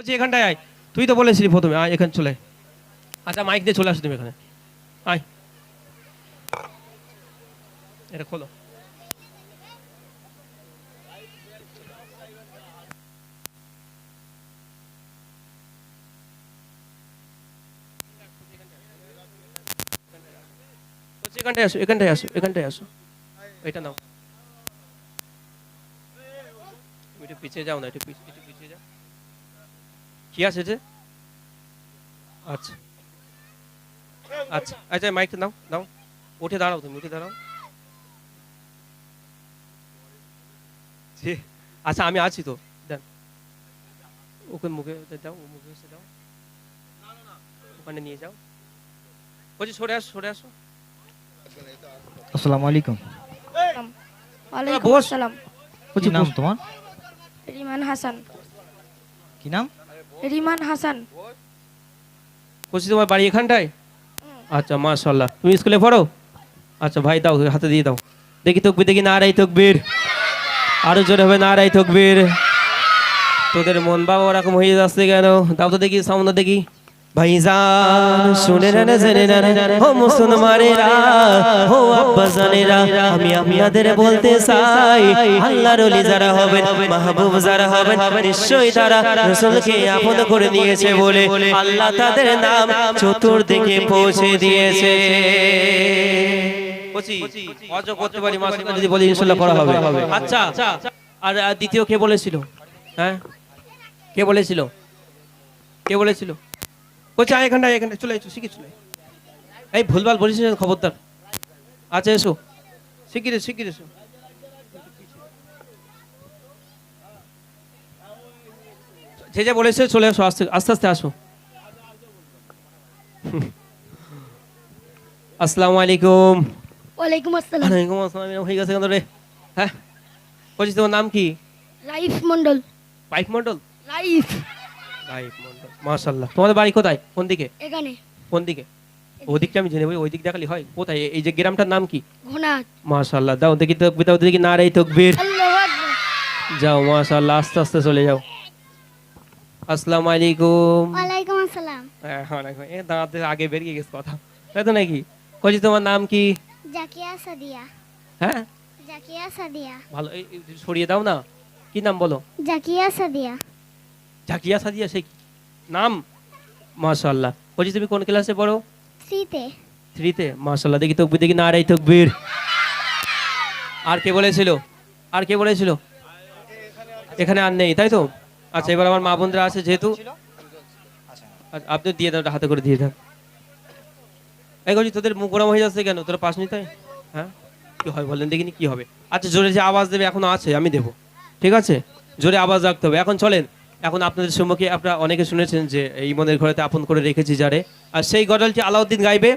বলছি এখানটায় আয়, তুই তো বলেছিলি প্রথমে আয় এখানে চলে আয়। আচ্ছা মাইক দিয়ে চলে আসো তুমি এখানে, আয় এটা খোলো। এখানটায় আসো, এখানটায় আসো, এখানটায় আসো, এটা নাও। তুমি একটু পিছিয়ে যাও না, একটু পিছিয়ে যাও। কি আছে যে? আচ্ছা আচ্ছা আচ্ছা, মাইকটা নাও নাও, উঠে দাঁড়াও, তুমি উঠে দাঁড়াও। আচ্ছা আমি আছি তো, দেন ওকে মুখে দাও, ও মুখে এসে দাও, ওখানে নিয়ে যাও। বলছি সরে আসো, সরে আসো। আসসালামু আলাইকুম। ওয়ালাইকুম বস। আসসালাম। কি নাম তোমার? রিমান হাসান। কি নাম? রিমান হাসান। বলছি তোমার বাড়ি এখানটায়? আচ্ছা মাশাআল্লাহ, তুমি স্কুলে পড়ো? আচ্ছা ভাই দাও, হাতে দিয়ে দাও। দেখি তকবির, দেখি নারাই তকবীর, আরো জোরে হবে নারাই তকবীর। তোদের মন বাবা ওরকম হয়ে যাচ্ছে কেন? দাও তো দেখি, সামনে দেখি। ভাইজান শুনে না জেনে না ও মুসলমানেরা, ও আব্বা জানেরা, আমি আপনাদের বলতে চাই, আল্লাহর ওলি যারা হবেন, মাহবুব যারা হবেন, নিশ্চয়ই তারা রাসূলকে আপন করে নিয়েছে বলে আল্লাহ তাদের নাম চতুর্দিকে পৌঁছে দিয়েছে। অজো করতে পারি, মাশাআল্লাহ যদি বলি ইনশাআল্লাহ করা হবে। আচ্ছা আর দ্বিতীয় কে বলেছিল? হ্যাঁ কে বলেছিল? কে বলেছিল? বলছি আয় এখানটায়, এখানটায় চলে এসো, শিখে চলে। এই ভুলভাল বলিস না, খবরদার। আচ্ছা এসো, শিগগির শিগগির এসো। যে যে বলেছে চলে আসো, আস্তে আস্তে আস্তে আসো। আসসালামু আলাইকুম। ওয়ালাইকুম আসসালাম। ওয়ালাইকুম আসসালাম। হয়ে গেছে কেন রে? হ্যাঁ বলছি তোমার নাম কি? রাইফ মন্ডল। পাইপ মন্ডল? রাইফ। পাইপ মন্ডল, মাশাআল্লাহ। তোমাদের বাড়ি কোথায়, কোন দিকে? এখানে। কোন দিকে? ওদিকটা আমি জেনে বলি, ওই দিক দেখালি হয়? কোথায় এই যে গ্রামটার নাম কি? ঘোনাট। মাশাআল্লাহ, দাও দেখি তকবীর, দাও দেখি নারাই তকবীর। আল্লাহু আকবার। যাও মাশাআল্লাহ, আস্তে আস্তে চলে যাও। আসসালামু আলাইকুম। ওয়ালাইকুম আসসালাম। হ্যাঁ ওয়ালাইকুম। এ দাঁড়াতে আগে বেরিয়ে গেছে কথা, তাই তো নাকি? বলছি তোমার নাম কি? জাকিয়া সাদিয়া। হ্যাঁ জাকিয়া সাদিয়া। ভালো, এই সরিয়ে দাও না। কি নাম বলো? জাকিয়া সাদিয়া। জাকিয়া সাদিয়া, সেই নাম? মাশাআল্লাহ। বলছি তুমি কোন ক্লাসে পড়ো? 3 তে। 3 তে? মাশাআল্লাহ, দেখি তকবীর, দেখি নারাই তকবীর। আর কে বলেছিল? আর কে বলেছিল? এখানে আর নেই, তাই তো? আচ্ছা এবার আমার মা বোনরা আছে যেহেতু, আচ্ছা, আপনি দিয়ে দেন, হাতে করে দিয়ে দেন। এই বলছি তোদের মুখ গরম হয়ে যাচ্ছে কেন? তোরা পাস নি তাই? হ্যাঁ কি হয় বলেন দেখিনি, কি হবে? আচ্ছা জোরে যে আওয়াজ দেবে এখনো আছে, আমি দেবো, ঠিক আছে? জোরে আওয়াজ রাখতে হবে। এখন চলেন, এখন আপনাদের সম্মুখে আপনারা অনেকে শুনেছেন যে এই মনের ঘরেতে আপন করে রেখেছি যারে, আর সেই গজলটি আলাউদ্দিন গাইবে।